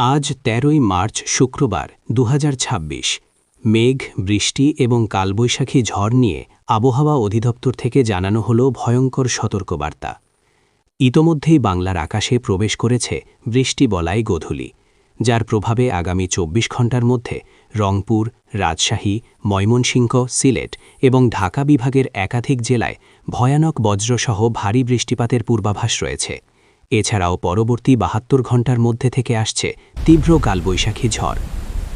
আজ ১৩ই মার্চ শুক্রবার ২০২৬ মেঘ, বৃষ্টি এবং কালবৈশাখী ঝড় নিয়ে আবহাওয়া অধিদপ্তর থেকে জানানো হল ভয়ঙ্কর সতর্কবার্তা। ইতোমধ্যেই বাংলার আকাশে প্রবেশ করেছে বৃষ্টিবলয় গোধূলি, যার প্রভাবে আগামী ২৪ ঘণ্টার মধ্যে রংপুর, রাজশাহী, ময়মনসিংহ, সিলেট এবং ঢাকা বিভাগের একাধিক জেলায় ভয়ানক বজ্রসহ ভারী বৃষ্টিপাতের পূর্বাভাস রয়েছে। এছাড়াও পরবর্তী ৭২ ঘণ্টার মধ্যে থেকে আসছে তীব্র কালবৈশাখী ঝড়।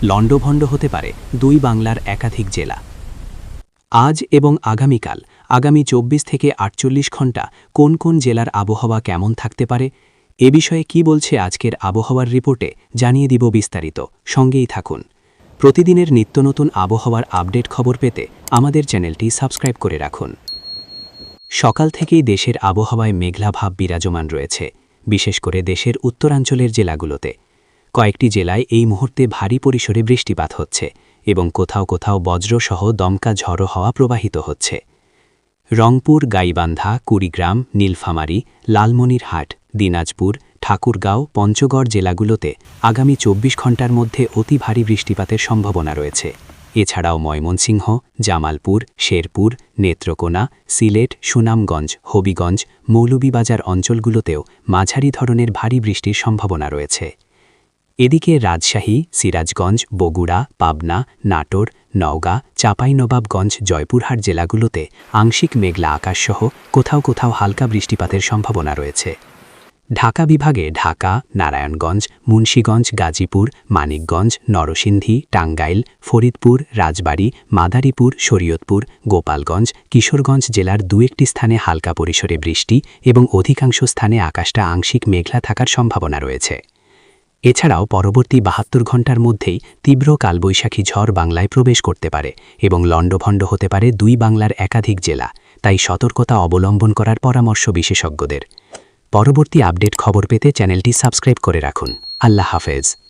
লণ্ডভণ্ড হতে পারে দুই বাংলার একাধিক জেলা। আজ এবং আগামীকাল আগামী ২৪ থেকে ৪৮ ঘণ্টা কোন কোন জেলার আবহাওয়া কেমন থাকতে পারে, এ বিষয়ে কি বলছে আজকের আবহাওয়ার রিপোর্টে জানিয়ে দিব বিস্তারিত। সঙ্গেই থাকুন। প্রতিদিনের নিত্যনতুন আবহাওয়ার আপডেট খবর পেতে আমাদের চ্যানেলটি সাবস্ক্রাইব করে রাখুন। সকাল থেকেই দেশের আবহাওয়ায় মেঘলা ভাব বিরাজমান রয়েছে, বিশেষ করে দেশের উত্তরাঞ্চলের জেলাগুলোতে। কয়েকটি জেলায় এই মুহূর্তে ভারী পরিসরে বৃষ্টিপাত হচ্ছে এবং কোথাও কোথাও বজ্রসহ দমকা ঝড়ো হাওয়া প্রবাহিত হচ্ছে। রংপুর, গাইবান্ধা, কুড়িগ্রাম, নীলফামারী, লালমনিরহাট, দিনাজপুর, ঠাকুরগাঁও, পঞ্চগড় জেলাগুলোতে আগামী ২৪ ঘণ্টার মধ্যে অতি ভারী বৃষ্টিপাতের সম্ভাবনা রয়েছে। এছাড়াও ময়মনসিংহ, জামালপুর, শেরপুর, নেত্রকোনা, সিলেট, সুনামগঞ্জ, হবিগঞ্জ, মৌলভীবাজার অঞ্চলগুলোতেও মাঝারি ধরনের ভারী বৃষ্টির সম্ভাবনা রয়েছে। এদিকে রাজশাহী, সিরাজগঞ্জ, বগুড়া, পাবনা, নাটোর, নওগাঁ, চাঁপাইনবাবগঞ্জ, জয়পুরহাট জেলাগুলোতে আংশিক মেঘলা আকাশসহ কোথাও কোথাও হালকা বৃষ্টিপাতের সম্ভাবনা রয়েছে। ঢাকা বিভাগে ঢাকা, নারায়ণগঞ্জ, মুন্সিগঞ্জ, গাজীপুর, মানিকগঞ্জ, নরসিংদী, টাঙ্গাইল, ফরিদপুর, রাজবাড়ী, মাদারীপুর, শরীয়তপুর, গোপালগঞ্জ, কিশোরগঞ্জ জেলার দু-একটি স্থানে হালকা পরিসরে বৃষ্টি এবং অধিকাংশ স্থানে আকাশটা আংশিক মেঘলা থাকার সম্ভাবনা রয়েছে। এছাড়াও পরবর্তী ৭২ ঘণ্টার মধ্যেই তীব্র কালবৈশাখী ঝড় বাংলায় প্রবেশ করতে পারে এবং লণ্ডভণ্ড হতে পারে দুই বাংলার একাধিক জেলা, তাই সতর্কতা অবলম্বন করার পরামর্শ বিশেষজ্ঞদের। পরবর্তী আপডেট খবর পেতে চ্যানেলটি সাবস্ক্রাইব করে রাখুন। আল্লাহ হাফেজ।